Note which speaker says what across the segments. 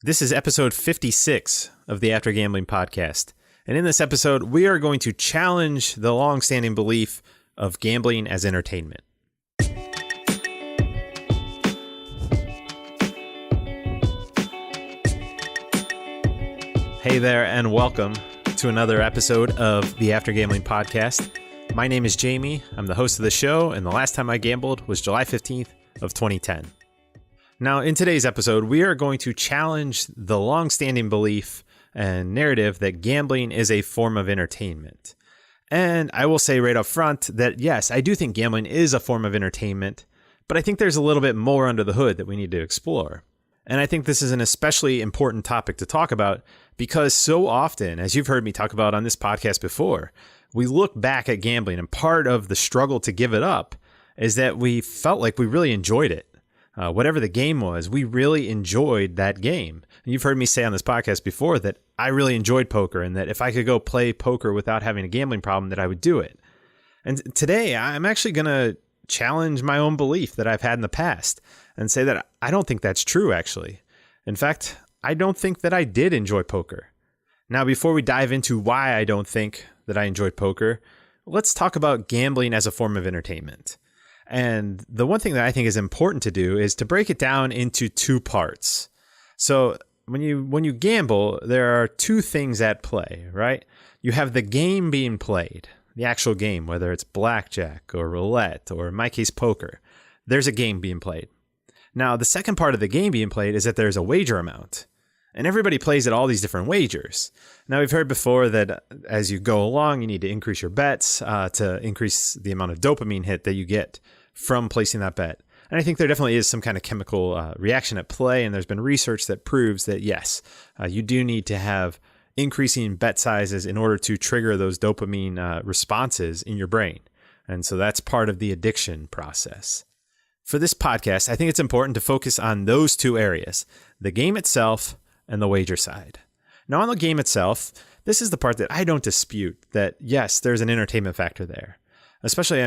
Speaker 1: This is episode 56 of the After Gambling podcast. And in this episode, we are going to challenge the long-standing belief of gambling as entertainment. Hey there, and welcome to another episode of the After Gambling podcast. My name is Jamie. I'm the host of the show, and the last time I gambled was July 15th of 2010. Now, in today's episode, we are going to challenge the long-standing belief and narrative that gambling is a form of entertainment. And I will say right up front that, yes, I do think gambling is a form of entertainment, but I think there's a little bit more under the hood that we need to explore. And I think this is an especially important topic to talk about because so often, as you've heard me talk about on this podcast before, we look back at gambling, and part of the struggle to give it up is that we felt like we really enjoyed it. Whatever the game was, we really enjoyed that game. And you've heard me say on this podcast before that I really enjoyed poker and that if I could go play poker without having a gambling problem, that I would do it. And today I'm actually going to challenge my own belief that I've had in the past and say that I don't think that's true, actually. In fact, I don't think that I did enjoy poker. Now, before we dive into why I don't think that I enjoyed poker, let's talk about gambling as a form of entertainment. And the one thing that I think is important to do is to break it down into two parts. So when you gamble, there are two things at play, right? You have the game being played, the actual game, whether it's blackjack or roulette or in my case, poker. There's a game being played. Now, the second part of the game being played is that there's a wager amount. And everybody plays at all these different wagers. Now, we've heard before that as you go along, you need to increase your bets to increase the amount of dopamine hit that you get from placing that bet. And I think there definitely is some kind of chemical reaction at play. And there's been research that proves that, yes, you do need to have increasing bet sizes in order to trigger those dopamine responses in your brain. And so that's part of the addiction process. For this podcast, I think it's important to focus on those two areas, the game itself and the wager side. Now, on the game itself, this is the part that I don't dispute that, yes, there's an entertainment factor there. Especially,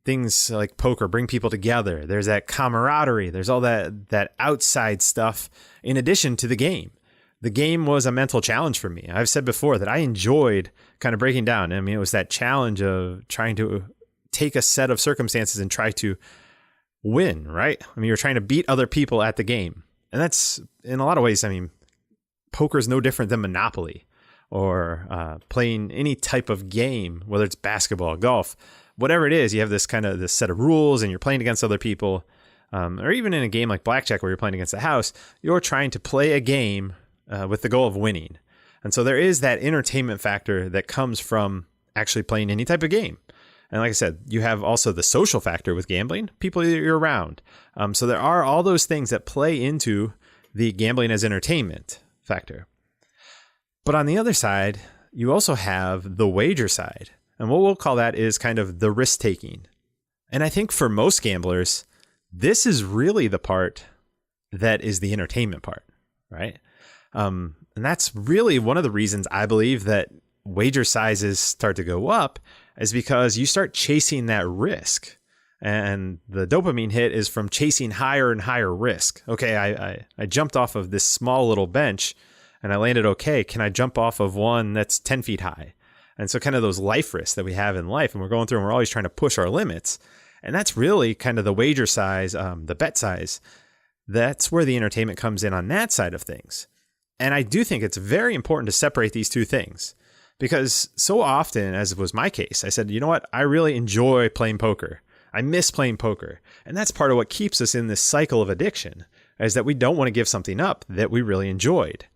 Speaker 1: things like poker bring people together. There's that camaraderie. There's all that outside stuff in addition to the game. The game was a mental challenge for me. I've said before that I enjoyed kind of breaking down. It was that challenge of trying to take a set of circumstances and try to win, right? You're trying to beat other people at the game. And that's, in a lot of ways, poker is no different than Monopoly or playing any type of game, whether it's basketball, golf, whatever it is. You have this set of rules and you're playing against other people. Or even in a game like blackjack where you're playing against the house, you're trying to play a game with the goal of winning. And so there is that entertainment factor that comes from actually playing any type of game. And like I said, you have also the social factor with gambling, people that you're around. So there are all those things that play into the gambling as entertainment factor. But on the other side, you also have the wager side. And what we'll call that is kind of the risk taking. And I think for most gamblers, this is really the part that is the entertainment part, right? And that's really one of the reasons I believe that wager sizes start to go up is because you start chasing that risk. And the dopamine hit is from chasing higher and higher risk. Okay, I jumped off of this small little bench and I landed okay. Can I jump off of one that's 10 feet high? And so kind of those life risks that we have in life, and we're going through and we're always trying to push our limits. And that's really kind of the wager size, the bet size. That's where the entertainment comes in on that side of things. And I do think it's very important to separate these two things. Because so often, as was my case, I said, you know what? I really enjoy playing poker. I miss playing poker. And that's part of what keeps us in this cycle of addiction, is that we don't want to give something up that we really enjoyed.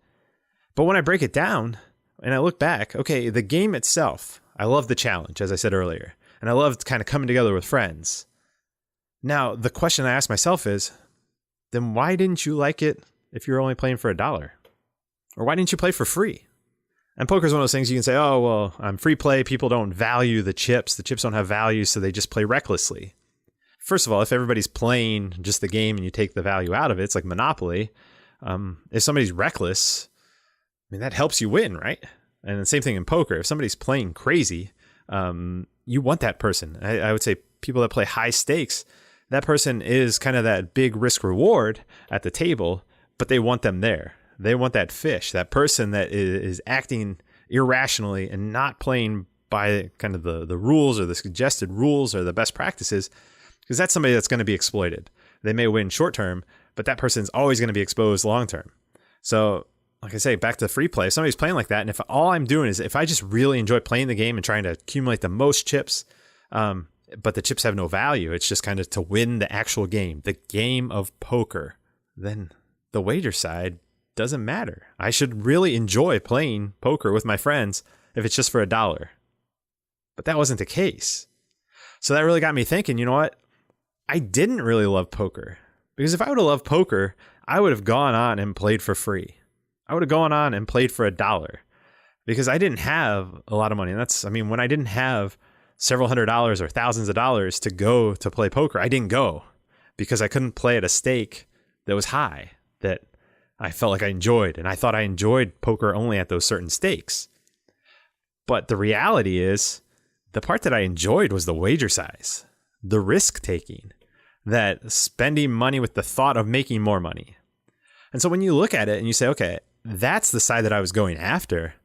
Speaker 1: But when I break it down and I look back, okay, the game itself, I love the challenge, as I said earlier. And I loved kind of coming together with friends. Now, the question I ask myself is, then why didn't you like it if you're only playing for $1? Or why didn't you play for free? And poker is one of those things you can say, oh, well, I'm free play. People don't value the chips. The chips don't have value, so they just play recklessly. First of all, if everybody's playing just the game and you take the value out of it, it's like Monopoly. If somebody's reckless, that helps you win, right? And the same thing in poker. If somebody's playing crazy, you want that person. I would say people that play high stakes, that person is kind of that big risk reward at the table, but they want them there. They want that fish, that person that is acting irrationally and not playing by kind of the rules or the suggested rules or the best practices, because that's somebody that's going to be exploited. They may win short term, but that person's always going to be exposed long term. So like I say, back to free play, if somebody's playing like that, and if all I'm doing is if I just really enjoy playing the game and trying to accumulate the most chips, but the chips have no value, it's just kind of to win the actual game, the game of poker, then the wager side doesn't matter. I should really enjoy playing poker with my friends if it's just for $1. But that wasn't the case. So that really got me thinking, you know what? I didn't really love poker, because if I would have loved poker, I would have gone on and played for free. I would have gone on and played for $1, because I didn't have a lot of money. And when I didn't have several $100s or thousands of dollars to go to play poker, I didn't go because I couldn't play at a stake that was high, that I felt like I enjoyed. And I thought I enjoyed poker only at those certain stakes. But the reality is, the part that I enjoyed was the wager size, the risk taking, that spending money with the thought of making more money. And so when you look at it and you say, okay, that's the side that I was going after,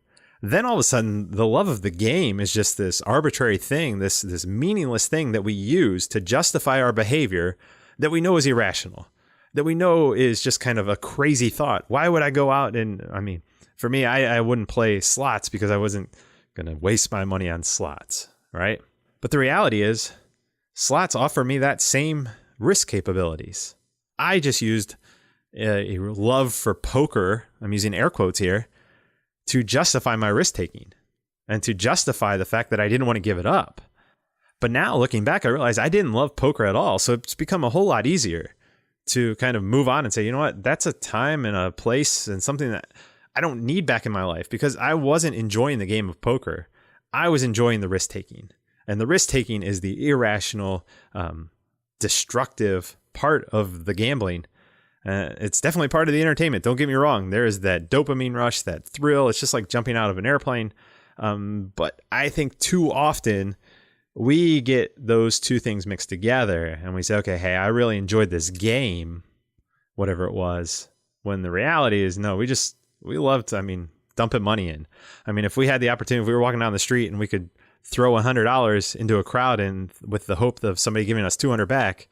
Speaker 1: then all of a sudden the love of the game is just this arbitrary thing, this meaningless thing that we use to justify our behavior that we know is irrational, that we know is just kind of a crazy thought. Why would I go out and, for me, I wouldn't play slots because I wasn't going to waste my money on slots, right? But the reality is, slots offer me that same risk capabilities. I just used a love for poker, I'm using air quotes here, to justify my risk taking and to justify the fact that I didn't want to give it up. But now looking back, I realized I didn't love poker at all. So it's become a whole lot easier to kind of move on and say, you know what, that's a time and a place and something that I don't need back in my life, because I wasn't enjoying the game of poker. I was enjoying the risk taking. And the risk taking is the irrational, destructive part of the gambling. It's definitely part of the entertainment. Don't get me wrong. There is that dopamine rush, that thrill. It's just like jumping out of an airplane. But I think too often we get those two things mixed together and we say, okay, hey, I really enjoyed this game, whatever it was. When the reality is, no, we loved, dumping money in. If we had the opportunity, if we were walking down the street and we could throw $100 into a crowd and with the hope of somebody giving us $200 back,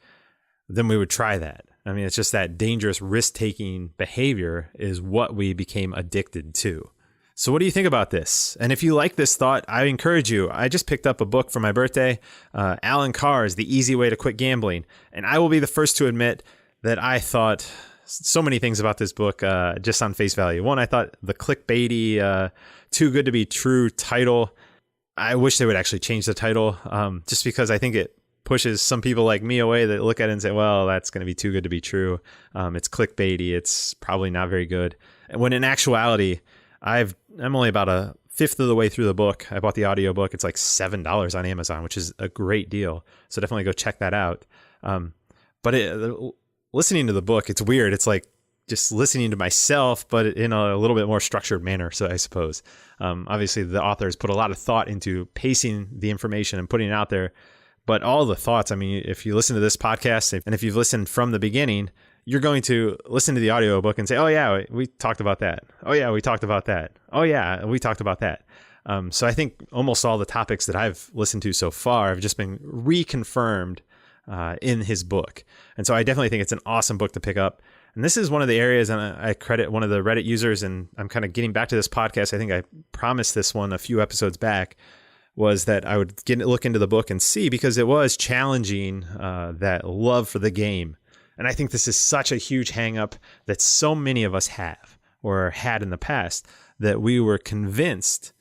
Speaker 1: then we would try that. It's just that dangerous risk-taking behavior is what we became addicted to. So what do you think about this? And if you like this thought, I encourage you. I just picked up a book for my birthday, Alan Carr's The Easy Way to Quit Gambling. And I will be the first to admit that I thought so many things about this book just on face value. One, I thought the clickbaity, too good to be true title, I wish they would actually change the title, just because I think it pushes some people like me away that look at it and say, well, that's going to be too good to be true. It's clickbaity. It's probably not very good. When in actuality, I'm only about a fifth of the way through the book. I bought the audiobook. It's like $7 on Amazon, which is a great deal. So definitely go check that out. But listening to the book, it's weird. It's like just listening to myself, but in a little bit more structured manner. So I suppose, obviously the authors put a lot of thought into pacing the information and putting it out there. But all the thoughts, if you listen to this podcast and if you've listened from the beginning, you're going to listen to the audiobook and say, oh yeah, we talked about that. Oh yeah, we talked about that. Oh yeah, we talked about that. So I think almost all the topics that I've listened to so far have just been reconfirmed in his book. And so I definitely think it's an awesome book to pick up. And this is one of the areas, and I credit one of the Reddit users, and I'm kind of getting back to this podcast. I think I promised this one a few episodes back, was that I would look into the book and see, because it was challenging that love for the game. And I think this is such a huge hang up that so many of us have or had in the past, that we were convinced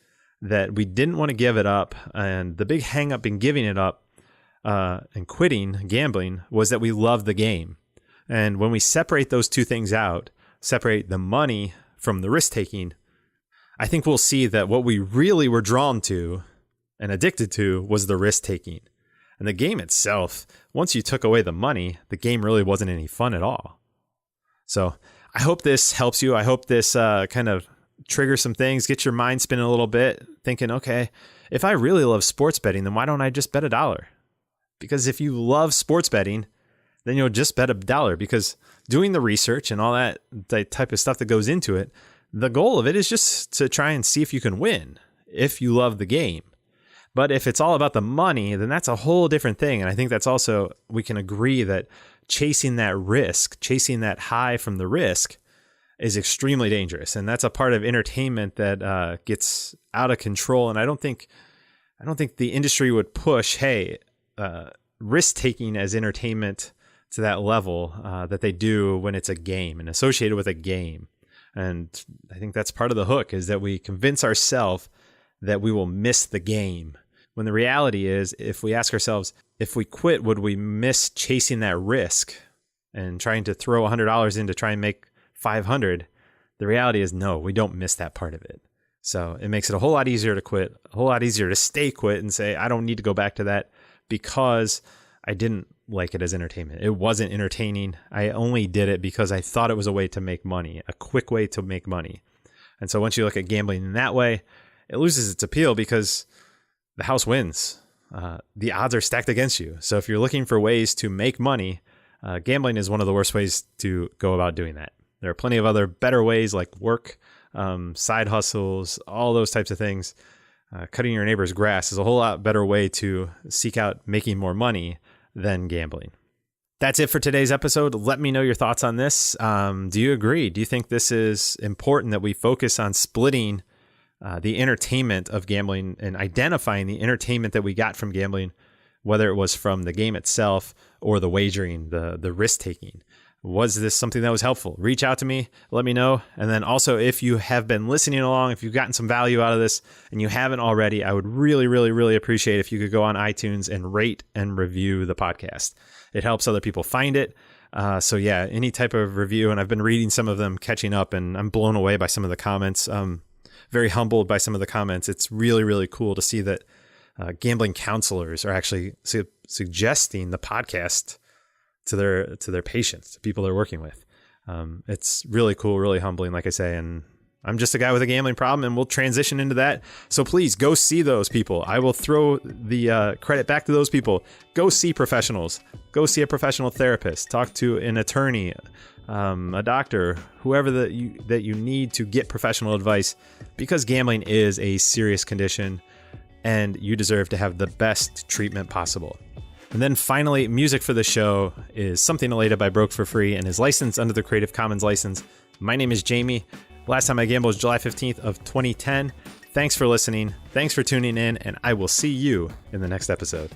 Speaker 1: that we didn't want to give it up. And the big hang up in giving it up and quitting gambling was that we love the game. And when we separate those two things out, separate the money from the risk taking, I think we'll see that what we really were drawn to and addicted to was the risk taking. And the game itself, once you took away the money, the game really wasn't any fun at all. So I hope this helps you. I hope this kind of triggers some things, get your mind spinning a little bit, thinking, okay, if I really love sports betting, then why don't I just bet $1? Because if you love sports betting, then you'll just bet $1, because doing the research and all that type of stuff that goes into it, the goal of it is just to try and see if you can win, if you love the game. But if it's all about the money, then that's a whole different thing. And I think that's also, we can agree that chasing that risk, chasing that high from the risk is extremely dangerous. And that's a part of entertainment that gets out of control. And I don't think the industry would push, hey, risk taking as entertainment to that level that they do when it's a game and associated with a game. And I think that's part of the hook, is that we convince ourselves that we will miss the game. When the reality is, if we ask ourselves, if we quit, would we miss chasing that risk and trying to throw $100 in to try and make 500? The reality is, no, we don't miss that part of it. So it makes it a whole lot easier to quit, a whole lot easier to stay quit and say, I don't need to go back to that because I didn't like it as entertainment. It wasn't entertaining. I only did it because I thought it was a way to make money, a quick way to make money. And so once you look at gambling in that way, it loses its appeal because the house wins. The odds are stacked against you. So if you're looking for ways to make money, gambling is one of the worst ways to go about doing that. There are plenty of other better ways, like work, side hustles, all those types of things. Cutting your neighbor's grass is a whole lot better way to seek out making more money than gambling. That's it for today's episode. Let me know your thoughts on this. Do you agree? Do you think this is important, that we focus on splitting the entertainment of gambling and identifying the entertainment that we got from gambling, whether it was from the game itself or the wagering, the risk taking? Was this something that was helpful? Reach out to me, let me know. And then also, if you have been listening along, if you've gotten some value out of this and you haven't already, I would really, really, really appreciate if you could go on iTunes and rate and review the podcast. It helps other people find it. So yeah, any type of review. And I've been reading some of them, catching up, and I'm blown away by some of the comments. Very humbled by some of the comments. It's really, really cool to see that gambling counselors are actually suggesting the podcast to their patients, to people they're working with. It's really cool, really humbling, like I say. And I'm just a guy with a gambling problem, and we'll transition into that. So please go see those people. I will throw the credit back to those people. Go see professionals. Go see a professional therapist. Talk to an attorney, a doctor, whoever that you need to get professional advice, because gambling is a serious condition and you deserve to have the best treatment possible. And then finally, music for the show is Something Elated by Broke for Free and is licensed under the Creative Commons license. My name is Jamie. Last time I gambled was July 15th of 2010. Thanks for listening. Thanks for tuning in, and I will see you in the next episode.